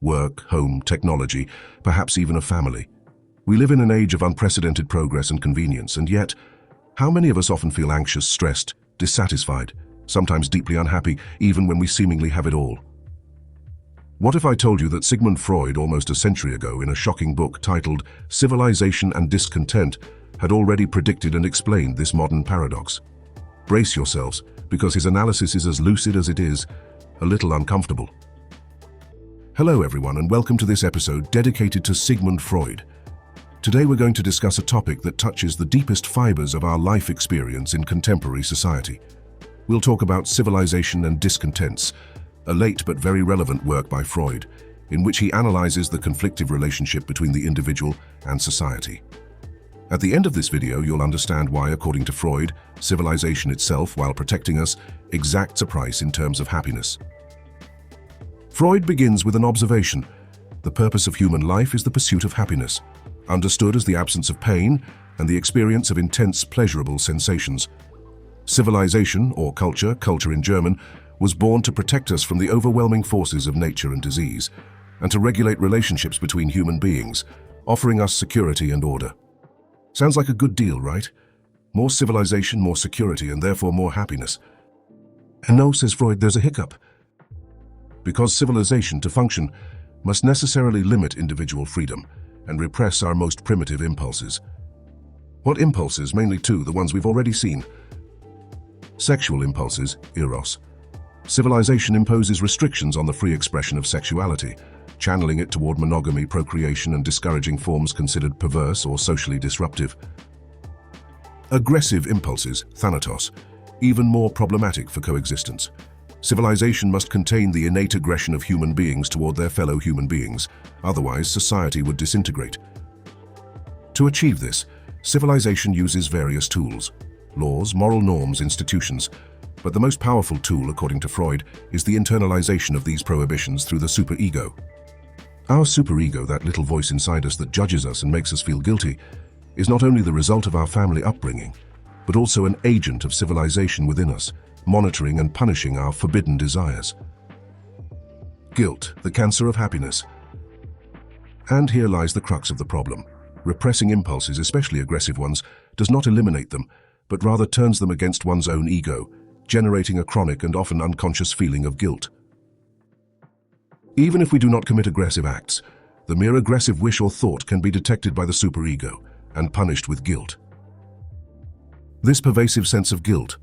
work, home, technology, perhaps even a family. We live in an age of unprecedented progress and convenience, and yet, how many of us often feel anxious, stressed, dissatisfied, sometimes deeply unhappy, even when we seemingly have it all? What if I told you that Sigmund Freud, almost a century ago, in a shocking book titled Civilization and Discontent, had already predicted and explained this modern paradox? Brace yourselves, because his analysis is as lucid as it is a little uncomfortable. Hello everyone, and welcome to this episode dedicated to Sigmund Freud. Today we're going to discuss a topic that touches the deepest fibers of our life experience in contemporary society. We'll talk about Civilization and Discontents, a late but very relevant work by Freud, in which he analyzes the conflictive relationship between the individual and society. At the end of this video, you'll understand why, according to Freud, civilization itself, while protecting us, exacts a price in terms of happiness. Freud begins with an observation. The purpose of human life is the pursuit of happiness, understood as the absence of pain and the experience of intense, pleasurable sensations. Civilization, or culture in German, was born to protect us from the overwhelming forces of nature and disease, and to regulate relationships between human beings, offering us security and order. Sounds like a good deal, right? More civilization, more security, and therefore more happiness. And no, says Freud, there's a hiccup. Because civilization, to function, must necessarily limit individual freedom and repress our most primitive impulses. What impulses? Mainly two, the ones we've already seen. Sexual impulses, eros. Civilization imposes restrictions on the free expression of sexuality, channeling it toward monogamy, procreation, and discouraging forms considered perverse or socially disruptive. Aggressive impulses, thanatos, even more problematic for coexistence. Civilization must contain the innate aggression of human beings toward their fellow human beings, otherwise society would disintegrate. To achieve this, civilization uses various tools: laws, moral norms, institutions. But the most powerful tool, according to Freud, is the internalization of these prohibitions through the superego. Our superego, that little voice inside us that judges us and makes us feel guilty, is not only the result of our family upbringing, but also an agent of civilization within us, monitoring and punishing our forbidden desires. Guilt, the cancer of happiness. And here lies the crux of the problem. Repressing impulses, especially aggressive ones, does not eliminate them, but rather turns them against one's own ego, generating a chronic and often unconscious feeling of guilt. Even if we do not commit aggressive acts, the mere aggressive wish or thought can be detected by the superego and punished with guilt. This pervasive sense of guilt,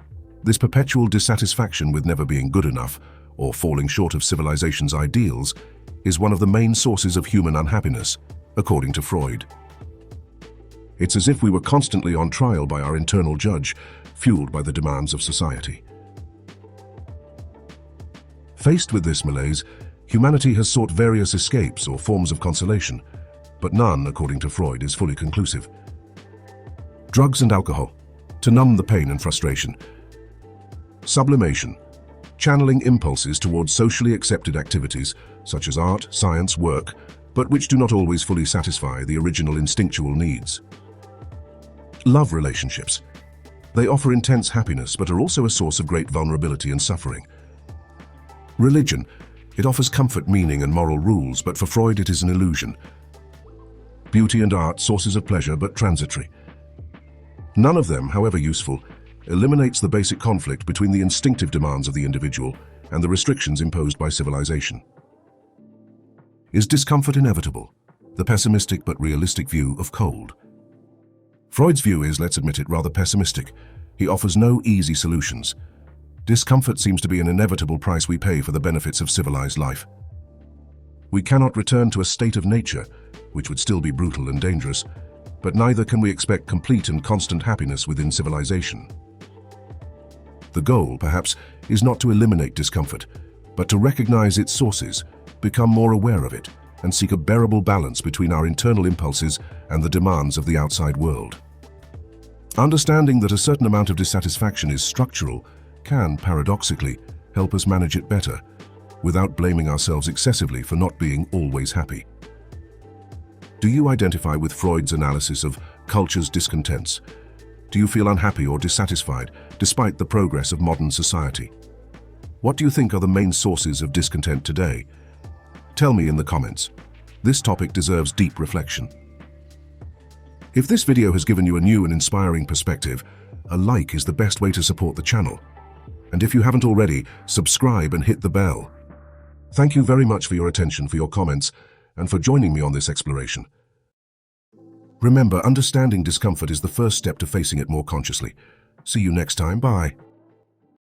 this perpetual dissatisfaction with never being good enough or falling short of civilization's ideals, is one of the main sources of human unhappiness, according to Freud. It's as if we were constantly on trial by our internal judge, fueled by the demands of society. Faced with this malaise, humanity has sought various escapes or forms of consolation, but none, according to Freud, is fully conclusive. Drugs and alcohol, to numb the pain and frustration. Sublimation, channeling impulses towards socially accepted activities, such as art, science, work, but which do not always fully satisfy the original instinctual needs. Love relationships. They offer intense happiness, but are also a source of great vulnerability and suffering. Religion. It offers comfort, meaning, and moral rules, but for Freud it is an illusion. Beauty and art, sources of pleasure, but transitory. None of them, however useful, eliminates the basic conflict between the instinctive demands of the individual and the restrictions imposed by civilization. Is discomfort inevitable? The pessimistic but realistic view of cold. Freud's view is, let's admit it, rather pessimistic. He offers no easy solutions. Discomfort seems to be an inevitable price we pay for the benefits of civilized life. We cannot return to a state of nature, which would still be brutal and dangerous, but neither can we expect complete and constant happiness within civilization. The goal, perhaps, is not to eliminate discomfort, but to recognize its sources, become more aware of it, and seek a bearable balance between our internal impulses and the demands of the outside world. Understanding that a certain amount of dissatisfaction is structural can, paradoxically, help us manage it better, without blaming ourselves excessively for not being always happy. Do you identify with Freud's analysis of culture's discontents? Do you feel unhappy or dissatisfied despite the progress of modern society? What do you think are the main sources of discontent today? Tell me in the comments. This topic deserves deep reflection. If this video has given you a new and inspiring perspective, a like is the best way to support the channel. And if you haven't already, subscribe and hit the bell. Thank you very much for your attention, for your comments, and for joining me on this exploration. Remember, understanding discomfort is the first step to facing it more consciously. See you next time. Bye.